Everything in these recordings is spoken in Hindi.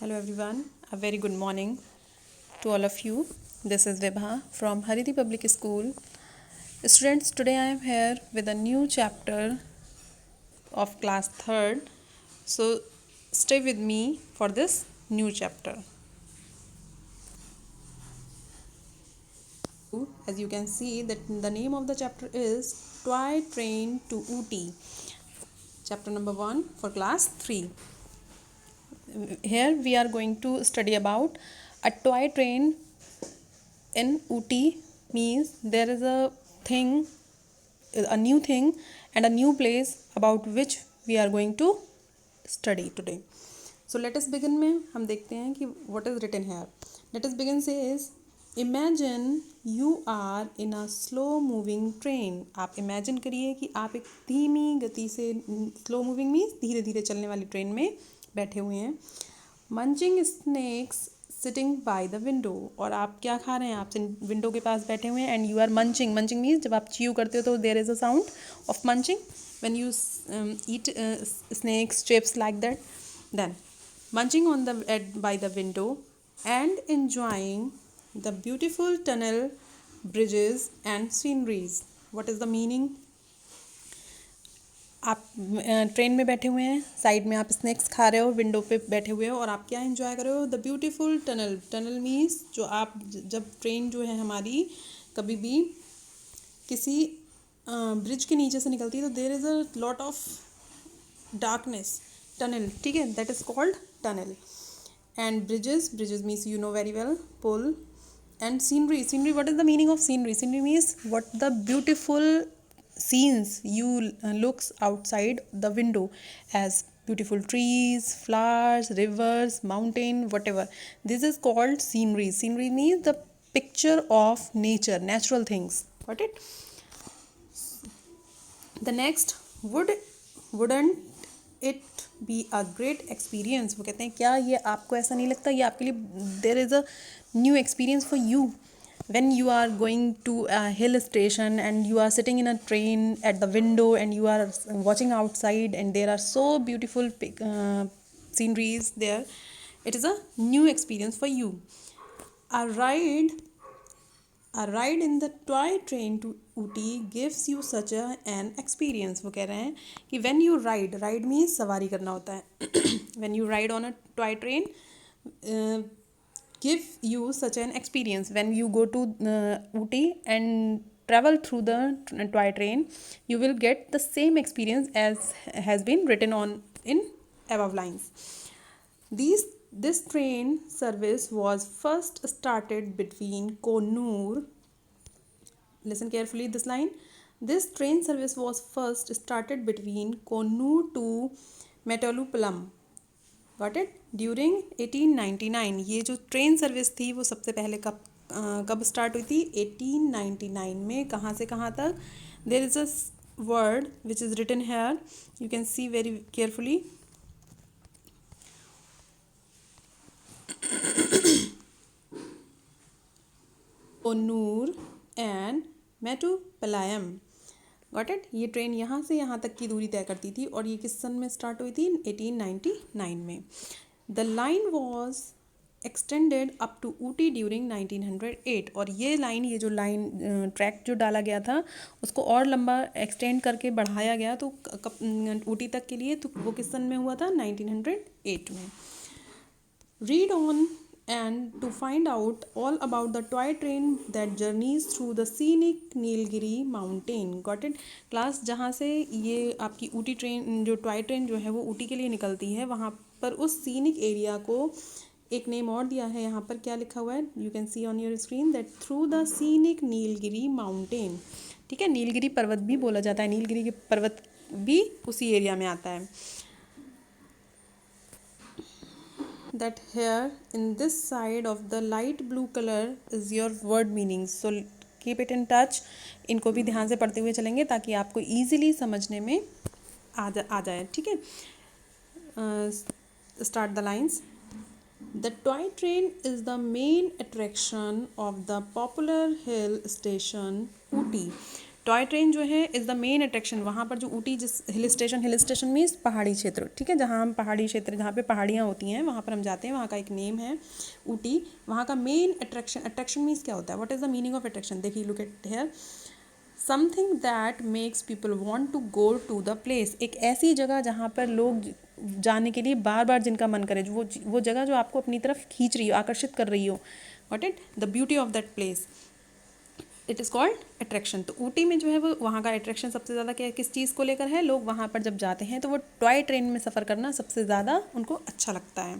Hello everyone, a very good morning to all of you. This is Vibha from Haridi Public School. Students, today I am here with a new chapter of class 3rd. So stay with me for this new chapter. As you can see that the name of the chapter is Toy Train to Ooty. Chapter number 1 for class 3. Here we are going to study about a toy train in Ooty. Means there is a new thing and a new place about which we are going to study today. So let us begin में हम देखते हैं कि what is written here. Let us begin says imagine you are in a slow moving train. आप imagine करिए कि आप एक धीमी गति से slow moving means धीरे धीरे चलने वाली ट्रेन में बैठे हुए हैं. Munching snakes sitting bye the window. और आप क्या खा रहे हैं? आप विंडो के पास बैठे हुए हैं and you are munching. Munching means जब आप च्यू करते हो तो there is a sound of munching when you eat snacks chips like that. Then munching on the by the window and enjoying the beautiful tunnel bridges and sceneries. What is the meaning? आप ट्रेन में बैठे हुए हैं, साइड में आप स्नैक्स खा रहे हो, विंडो पे बैठे हुए हो और आप क्या एंजॉय कर रहे हो? The beautiful tunnel. Tunnel means जो आप जब ट्रेन जो है हमारी कभी भी किसी ब्रिज के नीचे से निकलती है तो there is a lot of darkness. Tunnel, ठीक है, that is called tunnel. And bridges means you know very well, पुल. And scenery. What is the meaning of scenery? Scenery means what the beautiful scenes you looks outside the window as beautiful trees, flowers, rivers, mountain, whatever. This is called scenery. Scenery means the picture of nature, natural things. Got it? The next, wouldn't it be a great experience? वो कहते हैं क्या ये आपको ऐसा नहीं लगता? ये आपके लिए there is a new experience for you. When you are going to a hill station and you are sitting in a train at the window and you are watching outside and there are so beautiful sceneries there, it is a new experience for you. A ride in the toy train to Ooty gives you such an experience. वो कह रहे हैं कि when you ride means सवारी करना होता है. When you ride on a toy train, give you such an experience. When you go to Ooty and travel through the toy train, you will get the same experience as has been written on in above lines. This train service was first started between Konur. Listen carefully this line. This train service was first started between Konur to Metalupalam. Got it? During 1899. ये जो ट्रेन सर्विस थी वो सबसे पहले कब स्टार्ट हुई थी? 1899 में. कहाँ से कहाँ तक? There is a word which is written here, you can see very carefully. Coonoor and Mettupalayam. Got it? ये ट्रेन यहाँ से यहाँ तक की दूरी तय करती थी और ये किस सन में स्टार्ट हुई थी? 1899 में. The line was extended up to Ooty during 1908. और ये लाइन, ये जो लाइन ट्रैक जो डाला गया था उसको और लंबा एक्सटेंड करके बढ़ाया गया तो ऊटी तक के लिए. तो वो किस सन में हुआ था? 1908 में. Read on and to find out all about the toy train that journeys through the scenic Nilgiri mountain. Got it? Class जहाँ से ये आपकी ऊटी ट्रेन, जो टॉय ट्रेन जो है वो ऊटी के लिए निकलती है, वहाँ पर उस सीनिक एरिया को एक नेम और दिया है. यहाँ पर क्या लिखा हुआ है? You can C on your screen that through the scenic Nilgiri mountain. ठीक है, नीलगिरी पर्वत भी बोला जाता है. नीलगिरी के पर्वत भी उसी एरिया में आता है. That here in this side of the light blue color is your word meanings. So keep it in touch. इनको भी ध्यान से पढ़ते हुए चलेंगे ताकि आपको easily समझने में आ जाए. ठीक है, start the lines. The toy train is the main attraction of the popular hill station Ooty. Toy train जो है इज़ द मेन अट्रैक्शन। वहाँ पर जो ऊटी जिस हिल स्टेशन मीन्स पहाड़ी क्षेत्र, ठीक है, जहाँ हम पहाड़ी क्षेत्र, जहाँ पे पहाड़ियाँ होती हैं वहाँ पर हम जाते हैं, वहाँ का एक नेम है ऊटी। वहाँ का मेन अट्रैक्शन मीन्स क्या होता है, what is the meaning of attraction? देखिए, look at here, something that makes people want to go to the place. एक ऐसी जगह जहाँ पर लोग जाने के लिए बार बार जिनका मन करे, वो जगह जो आपको अपनी तरफ खींच रही हो, आकर्षित कर रही हो, what it the beauty of that place, it is called attraction. तो ऊटी में जो है वो वहाँ का अट्रैक्शन सबसे ज़्यादा क्या, किस चीज़ को लेकर है? लोग वहाँ पर जब जाते हैं तो वो टॉय ट्रेन में सफ़र करना सबसे ज़्यादा उनको अच्छा लगता है।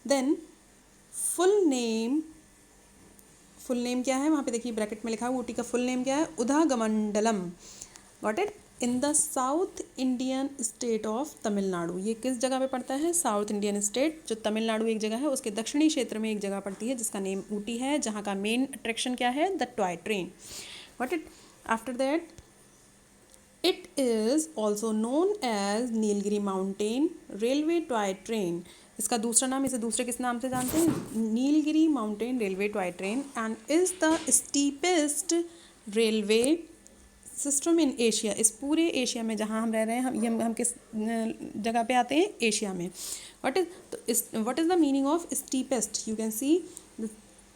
देन फुल नेम क्या है? वहाँ पे देखिए ब्रैकेट में लिखा है ऊटी का फुल नेम क्या है? Udhagamandalam. Got it? In the south Indian state of Tamil Nadu. ये किस जगह पे पड़ता है? साउथ इंडियन स्टेट, जो तमिलनाडु एक जगह है, उसके दक्षिणी क्षेत्र में एक जगह पड़ती है जिसका नेम ऊटी है, जहाँ का मेन अट्रैक्शन क्या है? The toy train. Got it? After that it is also known as Nilgiri mountain railway toy train. इसका दूसरा नाम, इसे दूसरे किस नाम से जानते हैं? Nilgiri mountain railway toy train, and is the steepest railway system in Asia. इस पूरे एशिया में जहाँ हम रह रहे हैं, हम किस जगह पे आते हैं? एशिया में। What is the meaning of steepest? You can see the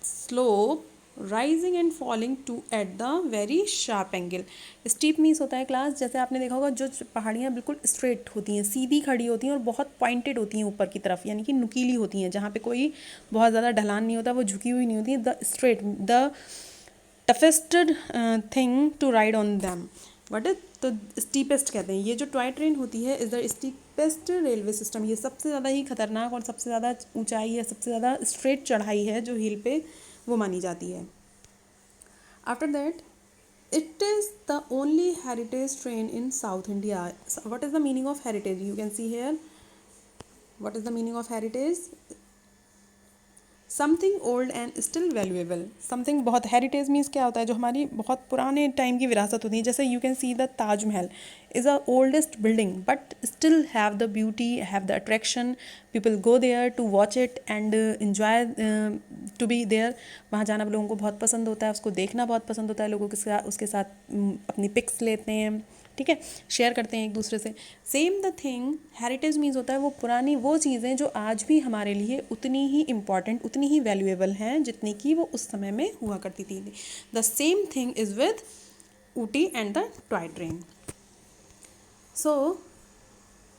slope rising and falling to at the very sharp angle. Steep means होता है क्लास, जैसे आपने देखा होगा जो पहाड़ियाँ बिल्कुल स्ट्रेट होती हैं, सीधी खड़ी होती हैं और बहुत पॉइंटेड होती हैं ऊपर की तरफ, यानी कि नुकीली होती हैं, जहाँ पे कोई बहुत ज़्यादा ढलान नहीं होता, वो झुकी हुई नहीं होती। The toughest thing to ride on them, what is तो स्टीपेस्ट कहते हैं। ये जो टॉय ट्रेन होती है is the steepest railway system. ये सबसे ज़्यादा ही खतरनाक और सबसे ज़्यादा ऊंचाई या सबसे ज़्यादा स्ट्रेट चढ़ाई है जो हिल पे वो मानी जाती है। After that it is the only heritage train in south India. What is the meaning of heritage? You can see here, what is the meaning of heritage? Something old and still valuable. Something बहुत, हेरिटेज मीन्स क्या होता है? जो हमारी बहुत पुराने टाइम की विरासत होती है। जैसे you can see the Taj Mahal is a oldest building but still have the beauty, have the attraction, people go there to watch it and enjoy to be there. वहाँ जाना लोगों को बहुत पसंद होता है, उसको देखना बहुत पसंद होता है, लोगों के साथ उसके साथ अपनी पिक्स लेते हैं, ठीक है, शेयर करते हैं एक दूसरे से। Same the thing heritage means होता है वो पुरानी वो चीज़ें जो आज भी हमारे लिए उतनी ही इम्पॉर्टेंट, उतनी ही वैल्यूएबल हैं जितनी कि वो उस समय में हुआ करती थी। The same thing is with Ooty and the toy train. So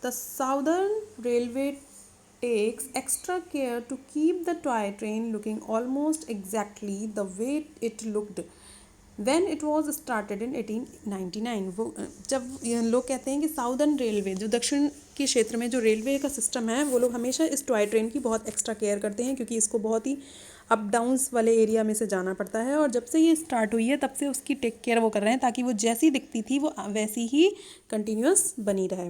the southern railway takes extra care to keep the toy train looking almost exactly the way it looked when it was started in 1899। वो जब लोग कहते हैं कि साउदर्न रेलवे, जो दक्षिण के क्षेत्र में जो रेलवे का सिस्टम है, वो लोग हमेशा इस टॉय ट्रेन की बहुत एक्स्ट्रा केयर करते हैं, क्योंकि इसको बहुत ही अप डाउन्स वाले एरिया में से जाना पड़ता है, और जब से ये स्टार्ट हुई है तब से उसकी टेक केयर वो कर रहे हैं ताकि वो जैसी दिखती थी वो वैसी ही कंटिन्यूस बनी रहे।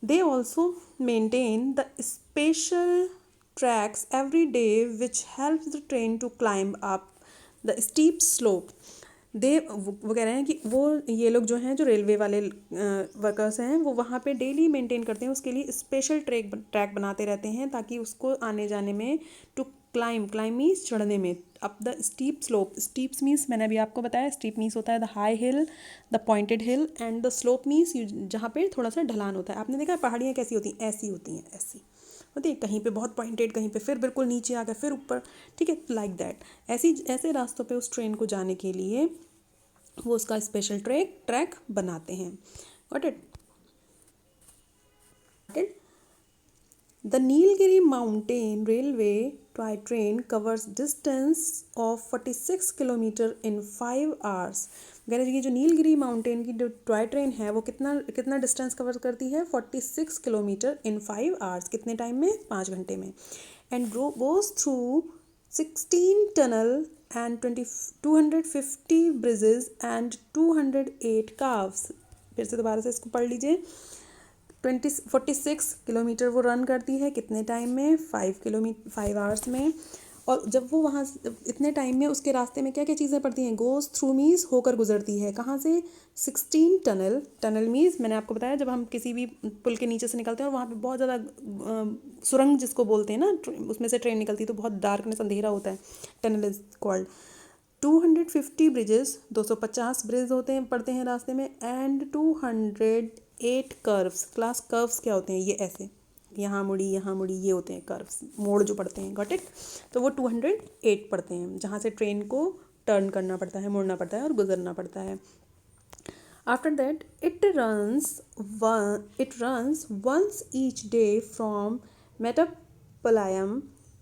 They also maintain the special tracks every day which helps the train to climb up the steep slope। वो कह रहे हैं कि वो ये लोग जो हैं, जो रेलवे वाले वर्कर्स हैं, वो वहाँ पे डेली मेंटेन करते हैं, उसके लिए स्पेशल ट्रैक बनाते रहते हैं ताकि उसको आने जाने में टू क्लाइंब मीन्स चढ़ने में, up the steep slope. Steeps means मैंने अभी आपको बताया, स्टीप मीन्स होता है the high hill, the pointed hill, and the slope means जहाँ पे थोड़ा सा ढलान होता है। आपने देखा पहाड़ियाँ कैसी होती हैं? ऐसी होती हैं, ऐसी होती है, कहीं पे बहुत पॉइंटेड, कहीं पे फिर बिल्कुल नीचे आ गए, फिर ऊपर, ठीक है, लाइक दैट। ऐसे रास्तों पे उस ट्रेन को जाने के लिए वो उसका स्पेशल ट्रैक बनाते हैं। Got it? The Nilgiri Mountain Railway toy train covers distance of 46 kilometre in 5 hours। वगैरह ये जो नीलगिरी माउंटेन की जो टॉय ट्रेन है वो कितना डिस्टेंस कवर करती है? 46 किलोमीटर in 5 hours। कितने टाइम में? 5 घंटे में। And goes through 16 tunnel and 250 bridges and 208 caves। फिर से दोबारा से इसको पढ़ लीजिए। 46 किलोमीटर वो रन करती है, कितने टाइम में? 5 आवर्स में। और जब वो वहाँ इतने टाइम में उसके रास्ते में क्या क्या चीज़ें पड़ती हैं? गोज़ थ्रू मीन्स होकर गुजरती है, कहाँ से? 16 टनल मीन्स मैंने आपको बताया जब हम किसी भी पुल के नीचे से निकलते हैं और वहाँ पे बहुत ज़्यादा सुरंग जिसको बोलते हैं ना, उसमें से ट्रेन निकलती है तो बहुत डार्कनेस, अंधेरा होता है, tunnel is called. 250 bridges, 250 bridge होते हैं पड़ते हैं रास्ते में, एंड 208 कर्व्स। क्लास कर्व्स क्या होते हैं? ये ऐसे यहाँ मुड़ी ये होते हैं कर्व्स, मोड़ जो पड़ते हैं। Got it? तो वो 208 पड़ते हैं जहाँ से ट्रेन को टर्न करना पड़ता है, मुड़ना पड़ता है और गुजरना पड़ता है। After that, it runs once each day from Metapalayam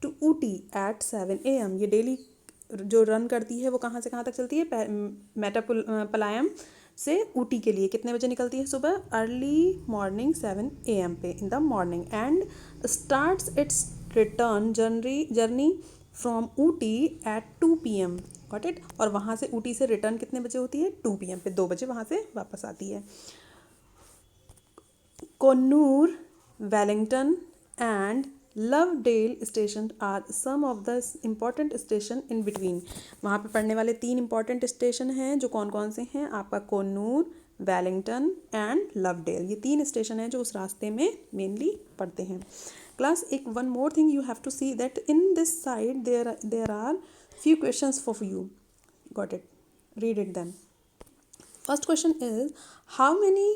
to Ooty at 7 AM। ये डेली जो रन करती है वो कहाँ से कहाँ तक चलती है? मेटापलायम से ऊटी के लिए कितने बजे निकलती है? सुबह अर्ली मॉर्निंग 7 AM पे, in the morning, and starts its return journey from Ooty at 2 PM। Got it? और वहाँ से ऊटी से रिटर्न कितने बजे होती है? 2 PM पे, 2 बजे वहाँ से वापस आती है। Coonoor, Wellington and Lovedale station are some of the important station in between. वहाँ पे पढ़ने वाले 3 इम्पॉर्टेंट स्टेशन हैं जो कौन कौन से हैं? आपका कोन्नूर, वेलिंगटन एंड लवडेल। ये 3 स्टेशन हैं जो उस रास्ते में मेनली पड़ते हैं। क्लास, एक one more thing you have to see that in this side there are few questions for you. Got it? Read it then. First question is, how many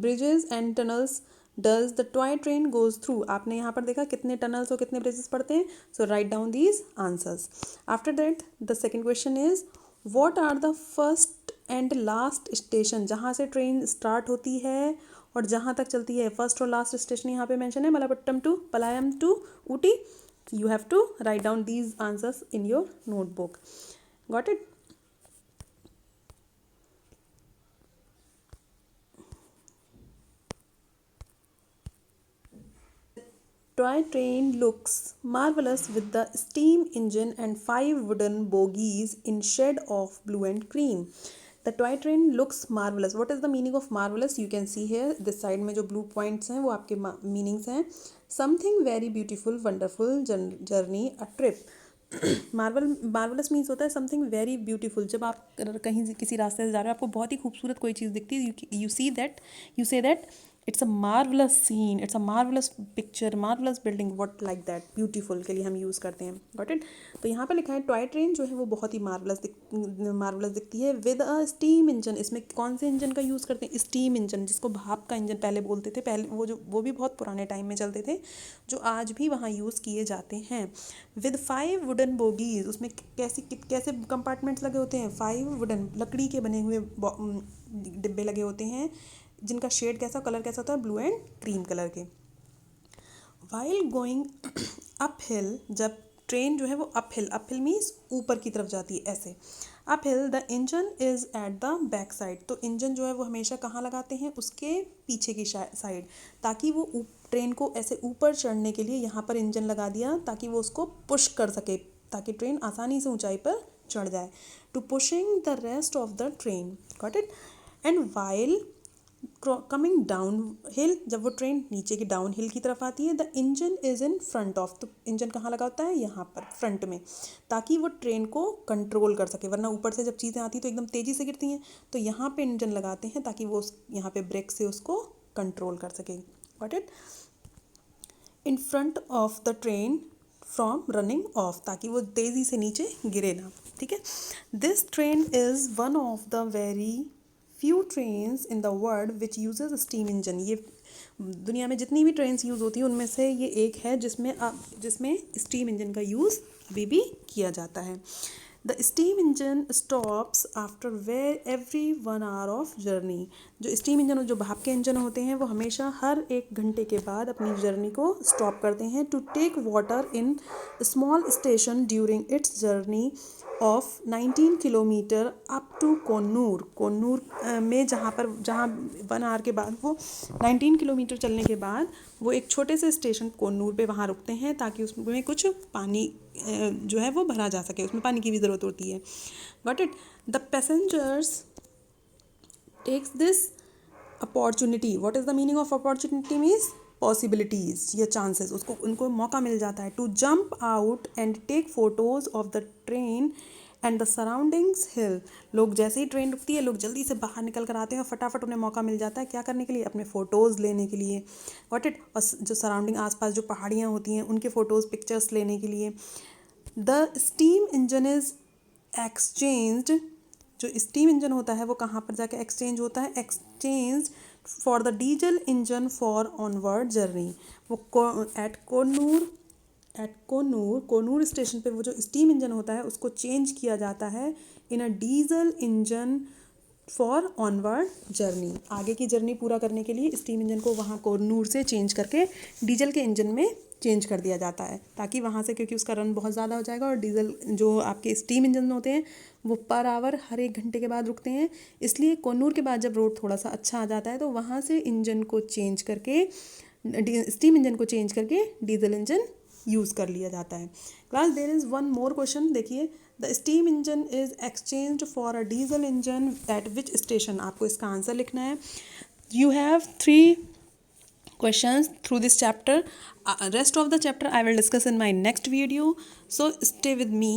bridges and tunnels does the toy train goes through? आपने यहाँ पर देखा कितने tunnels और कितने bridges पड़ते हैं? So write down these answers. After that, the second question is, what are the first and last station? जहाँ से ट्रेन स्टार्ट होती है और जहाँ तक चलती है, फर्स्ट और लास्ट स्टेशन यहाँ पे मेंशन है, Malapattam to Palayam to Ooty. You have to write down these answers in your notebook. Got it? Toy train looks marvelous with the steam engine and 5 wooden bogies in shade of blue and cream. The toy train looks marvelous. What is the meaning of marvelous? You can see here this side में जो blue points हैं वो आपके meanings हैं. Something very beautiful, wonderful, journey, a trip. Marvellous means होता है समथिंग वेरी ब्यूटीफुल। जब आप कहीं किसी रास्ते से जा रहे हो, आपको बहुत ही खूबसूरत कोई चीज़ दिखती है, you see that it's a marvellous scene, it's a marvellous picture, marvellous building, what like that, beautiful के लिए हम यूज़ करते हैं। Got it? तो यहाँ पर लिखा है टॉय ट्रेन जो है वो बहुत ही मार्वलस दिखती है विद अ स्टीम इंजन। इसमें कौन से इंजन का यूज़ करते हैं? स्टीम इंजन, जिसको भाप का इंजन पहले बोलते थे। पहले वो भी बहुत पुराने टाइम में चलते थे, जो आज भी वहाँ यूज़ किए जाते हैं। विद 5 वुडन बोगीज, उसमें कैसे कंपार्टमेंट्स लगे होते हैं? 5 वुडन, लकड़ी के बने हुए डिब्बे लगे होते हैं, जिनका शेड कैसा, कलर कैसा होता है? ब्लू एंड क्रीम कलर के। वाइल गोइंग अप हिल, जब ट्रेन जो है वो अप हिल मीन्स ऊपर की तरफ जाती है, ऐसे up hill, the engine is at the back side. तो इंजन जो है वो हमेशा कहाँ लगाते हैं? उसके पीछे की साइड, ताकि वो ट्रेन को ऐसे ऊपर चढ़ने के लिए यहाँ पर इंजन लगा दिया, ताकि वो उसको पुश कर सके, ताकि ट्रेन आसानी से ऊंचाई पर चढ़ जाए। To pushing the rest of the train. Got it? And while coming down hill, जब वो ट्रेन नीचे की डाउन हिल की तरफ आती है, the engine is in front of, तो इंजन कहाँ लगा होता है? यहाँ पर फ्रंट में, ताकि वो ट्रेन को कंट्रोल कर सके। वरना ऊपर से जब चीज़ें आती तो एकदम तेज़ी से गिरती हैं, तो यहाँ पे इंजन लगाते हैं ताकि वो यहाँ पे ब्रेक से उसको कंट्रोल कर सके। Got it? In front of the train from running of, ताकि वो तेज़ी से नीचे गिरे ना। ठीक है? This train is one of the very few trains in the world which uses steam engine। ये दुनिया में जितनी भी ट्रेन्स यूज़ होती हैं उनमें से ये एक है जिसमें स्टीम इंजन का यूज़ अभी भी किया जाता है। The steam engine stops after every 1 hour of journey. जो स्टीम इंजन, जो भाप के इंजन होते हैं, वो हमेशा हर 1 घंटे के बाद अपनी जर्नी को स्टॉप करते हैं to take water in small station during its journey of 19 kilometre up to Coonoor में, जहाँ 1 hour के बाद वो 19 किलोमीटर चलने के बाद वो एक छोटे से स्टेशन कोन्नूर पे वहाँ रुकते हैं, ताकि उसमें कुछ पानी जो है वो भरा जा सके, उसमें पानी की भी ज़रूरत होती है। Got it? The passengers takes this opportunity. What is the meaning of opportunity? Means possibilities या चांसेस, उनको मौका मिल जाता है to jump out and take photos of the train and the surroundings hill. लोग जैसे ही ट्रेन रुकती है, लोग जल्दी से बाहर निकल कर आते हैं और फटाफट उन्हें मौका मिल जाता है क्या करने के लिए? अपने फ़ोटोज़ लेने के लिए। Got it? और जो सराउंडिंग आसपास जो पहाड़ियाँ होती हैं उनके फ़ोटोज़, पिक्चर्स लेने के लिए। The steam engine is exchanged, जो स्टीम इंजन होता है वो कहाँ पर जाके एक्सचेंज होता है, exchange for the diesel engine for onward journey. वो एट कोनूर स्टेशन पे वो जो स्टीम इंजन होता है उसको चेंज किया जाता है in a diesel engine for onward journey. आगे की जर्नी पूरा करने के लिए स्टीम इंजन को वहाँ कोनूर से चेंज करके डीजल के इंजन में चेंज कर दिया जाता है, ताकि वहाँ से, क्योंकि उसका रन बहुत ज़्यादा हो जाएगा और डीजल जो आपके स्टीम इंजन होते हैं वो पर आवर हर 1 घंटे के बाद रुकते हैं, इसलिए कोनूर के बाद जब रोड थोड़ा सा अच्छा आ जाता है तो वहाँ से इंजन को चेंज करके, स्टीम इंजन को चेंज करके डीजल इंजन यूज़ कर लिया जाता है। Class there is one more question, देखिए the steam engine is exchanged for a diesel engine at which station. आपको इसका आंसर लिखना है। You have 3 questions through this chapter. Rest of the chapter I will discuss in my next video, so stay with me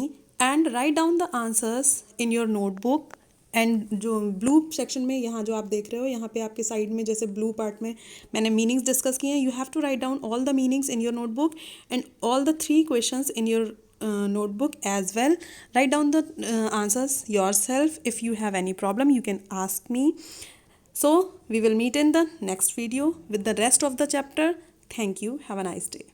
and write down the answers in your notebook. And जो ब्लू सेक्शन में यहाँ जो आप देख रहे हो, यहाँ पे आपके साइड में जैसे ब्लू पार्ट में मैंने मीनिंग्स डिस्कस किए हैं, you have to write down all the meanings in your notebook and all the 3 questions in your notebook as well. Write down the answers yourself. If you have any problem you can ask me. So we will meet in the next video with the rest of the chapter. Thank you. Have a nice day.